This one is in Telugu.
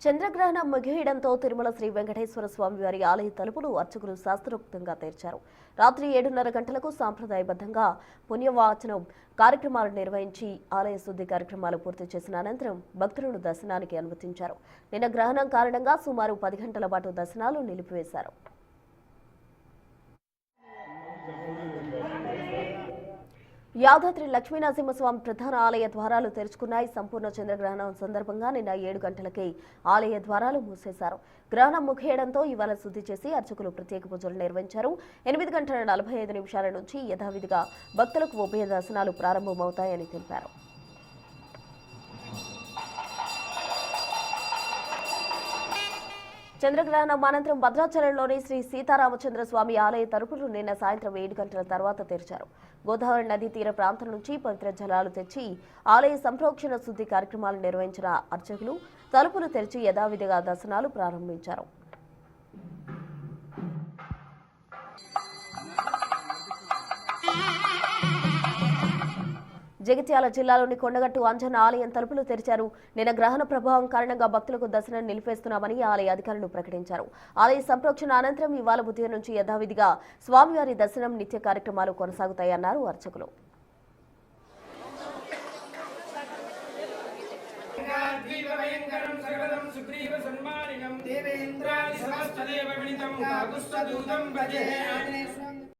చంద్రగ్రహణం ముగియడంతో తిరుమల శ్రీ వెంకటేశ్వర స్వామి వారి ఆలయ తలుపులు అర్చకులు శాస్త్రోక్తంగా తెరిచారు. రాత్రి 7:30 గంటలకు సాంప్రదాయబద్ధంగా పుణ్యవాచనం కార్యక్రమాలు నిర్వహించి ఆలయ శుద్ధి కార్యక్రమాలు పూర్తి చేసిన అనంతరం భక్తులను దర్శనానికి అనుమతించారు. నిన్న గ్రహణం కారణంగా సుమారు 10 గంటల పాటు దర్శనాలు నిలిపివేశారు. యాదాద్రి లక్ష్మీనరసింహస్వామి ప్రధాన ఆలయ ద్వారాలు తెరుచుకున్నాయి. సంపూర్ణ చంద్రగ్రహణం సందర్భంగా నిన్న 7 గంటలకే ఆలయ ద్వారాలు మూసేశారు. గ్రహణం ముగియడంతో ఇవాళ శుద్ధి చేసి అర్చకులు ప్రత్యేక పూజలు నిర్వహించారు. 8:45 నుంచి యథావిధిగా భక్తులకు ఉభయ దర్శనాలు ప్రారంభమవుతాయని తెలిపారు. చంద్రగ్రహణం అనంతరం భద్రాచలంలోని శ్రీ సీతారామచంద్ర స్వామి ఆలయ తలుపులు నిన్న సాయంత్రం 7 గంటల తర్వాత తెరిచారు. గోదావరి నదీ తీర ప్రాంతం నుంచి పవిత్ర జలాలు తెచ్చి ఆలయ సంప్రోక్షణ శుద్ధి కార్యక్రమాలు నిర్వహించిన అర్చకులు తలుపులు తెరిచి యథావిధిగా దర్శనాలు ప్రారంభించారు. జగిత్యాల జిల్లాలోని కొండగట్టు అంజన్న ఆలయం తలుపులు తెరిచారు. నిన్న గ్రహణ ప్రభావం కారణంగా భక్తులకు దర్శనం నిలిపేస్తున్నామని ఆలయ అధికారులు ప్రకటించారు. ఆలయ సంప్రోక్షణ అనంతరం ఇవాళ ఉదయం నుంచి యథావిధిగా స్వామివారి దర్శనం నిత్య కార్యక్రమాలు కొనసాగుతాయన్నారు అర్చకులు. దేవేంద్రాది సమస్తదేవ వినితం కాకుస్తదూతం భజే